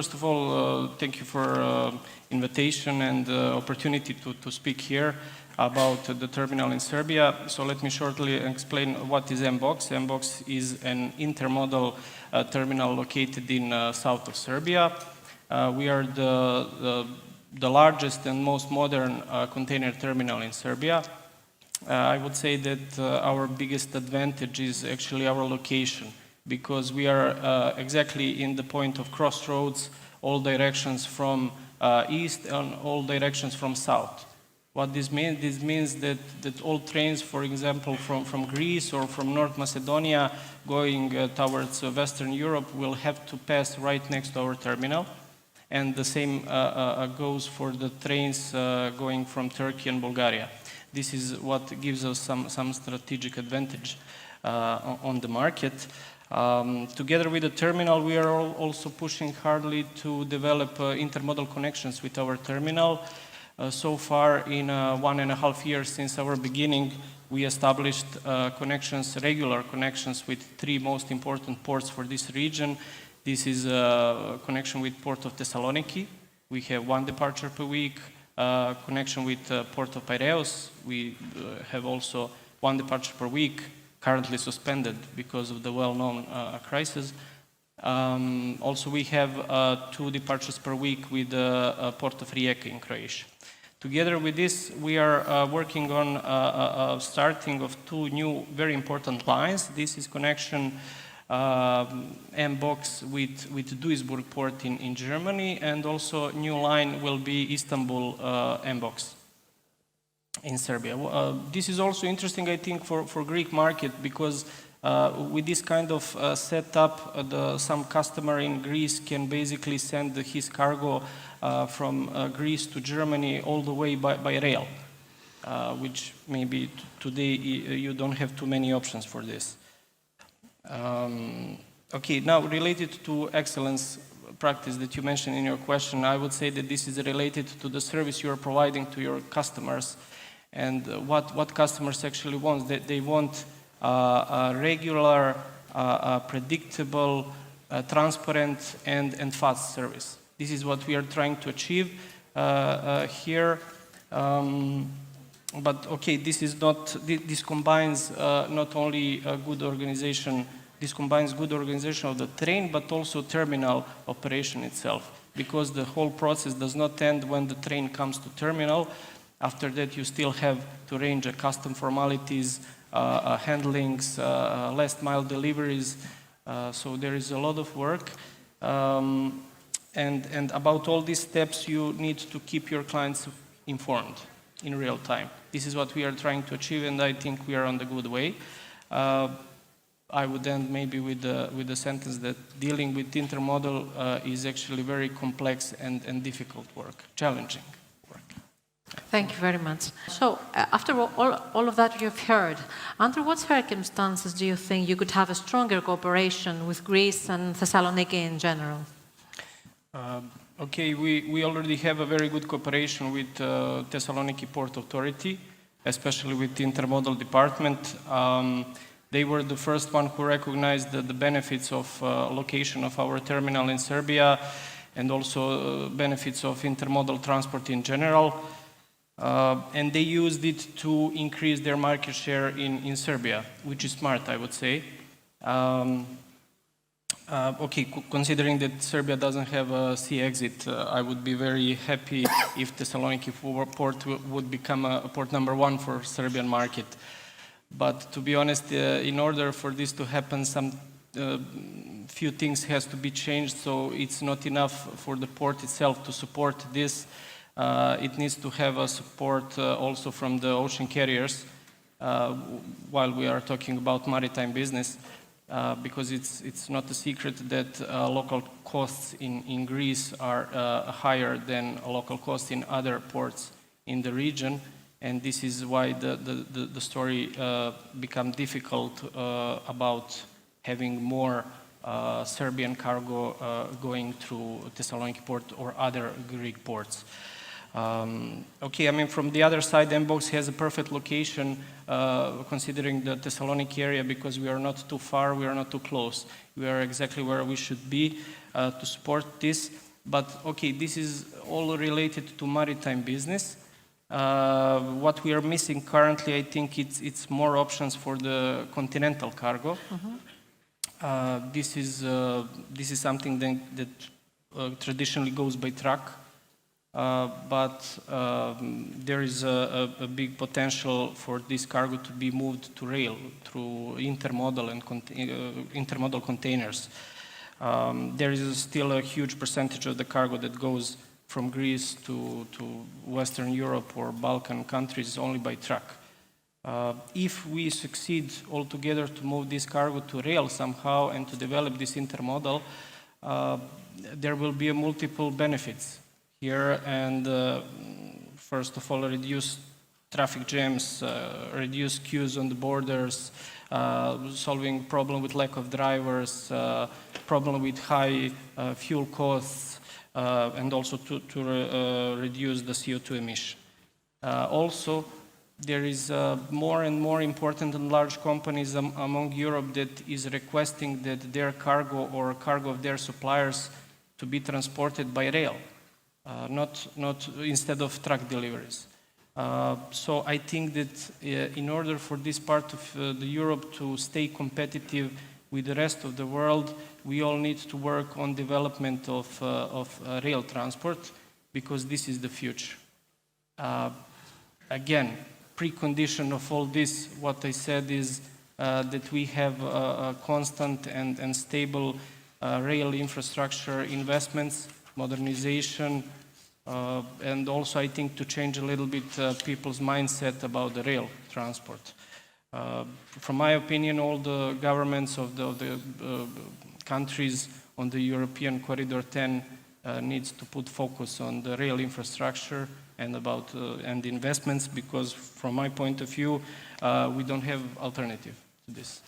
First of all, thank you for invitation and opportunity to speak here about the terminal in Serbia. So let me shortly explain what is MBOX. MBOX is an intermodal terminal located in south of Serbia. We are the largest and most modern container terminal in Serbia. I would say that our biggest advantage is actually our location, because we are exactly in the point of crossroads, all directions from east and all directions from south. What this means? This means that all trains, for example, from Greece or from North Macedonia going towards Western Europe will have to pass right next to our terminal. And the same goes for the trains going from Turkey and Bulgaria. This is what gives us some strategic advantage on the market. Together with the terminal, we are also pushing hardly to develop intermodal connections with our terminal. So far, in 1.5 years since our beginning, we established regular connections with 3 most important ports for this region. This is a connection with Port of Thessaloniki. We have 1 departure per week. Connection with Port of Piraeus. We have also 1 departure per week, currently suspended because of the well-known crisis. Also, we have 2 departures per week with the Port of Rijeka in Croatia. Together with this, we are working on starting of 2 new very important lines. This is connection MBOX with Duisburg port in Germany, and also new line will be Istanbul MBOX in Serbia. This is also interesting, I think, for Greek market, because with this kind of setup, some customer in Greece can basically send his cargo from Greece to Germany all the way by rail, which maybe today you don't have too many options for this. Okay, now related to excellence practice that you mentioned in your question, I would say that this is related to the service you are providing to your customers, and what customers actually want. They want a regular, predictable, transparent, and fast service. This is what we are trying to achieve here. But okay, this combines not only a good organization. This combines good organization of the train, but also terminal operation itself, because the whole process does not end when the train comes to terminal. After that, you still have to arrange custom formalities, handlings, last mile deliveries. So there is a lot of work. And about all these steps, you need to keep your clients informed in real time. This is what we are trying to achieve, and I think we are on the good way. I would end maybe with the sentence that dealing with intermodal is actually very complex and difficult work, challenging work. Thank you very much. So, after all of that you've heard, under what circumstances do you think you could have a stronger cooperation with Greece and Thessaloniki in general? Okay, we already have a very good cooperation with Thessaloniki Port Authority, especially with the intermodal department. They were the first one who recognized the benefits of location of our terminal in Serbia, and also benefits of intermodal transport in general. And they used it to increase their market share in Serbia, which is smart, I would say. Okay, considering that Serbia doesn't have a sea exit, I would be very happy if Thessaloniki port would become a port number 1 for Serbian market. But to be honest, in order for this to happen, some few things has to be changed. So it's not enough for the port itself to support this. It needs to have a support also from the ocean carriers, while we are talking about maritime business. Because it's not a secret that local costs in Greece are higher than local costs in other ports in the region, and this is why the story become difficult about having more Serbian cargo going through Thessaloniki port or other Greek ports. Okay, I mean, from the other side, MBOX has a perfect location considering the Thessaloniki area, because we are not too far, we are not too close. We are exactly where we should be to support this. But okay, this is all related to maritime business. What we are missing currently, I think it's more options for the continental cargo. This is something that traditionally goes by truck, but there is a big potential for this cargo to be moved to rail through intermodal and intermodal containers. There is still a huge percentage of the cargo that goes from Greece to Western Europe or Balkan countries only by truck. If we succeed altogether to move this cargo to rail somehow and to develop this intermodal, there will be multiple benefits here, and first of all, reduce traffic jams, reduce queues on the borders, solving problem with lack of drivers, problem with high fuel costs, and also to reduce the CO2 emission. Also, there is more and more important and large companies among Europe that is requesting that their cargo or cargo of their suppliers to be transported by rail, not instead of truck deliveries. So I think that in order for this part of the Europe to stay competitive with the rest of the world, we all need to work on development of rail transport, because this is the future. Again, precondition of all this, what I said is that we have a constant and stable rail infrastructure investments, modernization, and also I think to change a little bit people's mindset about the rail transport. From my opinion, all the governments of the countries on the European Corridor 10 needs to put focus on the rail infrastructure and and investments, because from my point of view, we don't have alternative to this.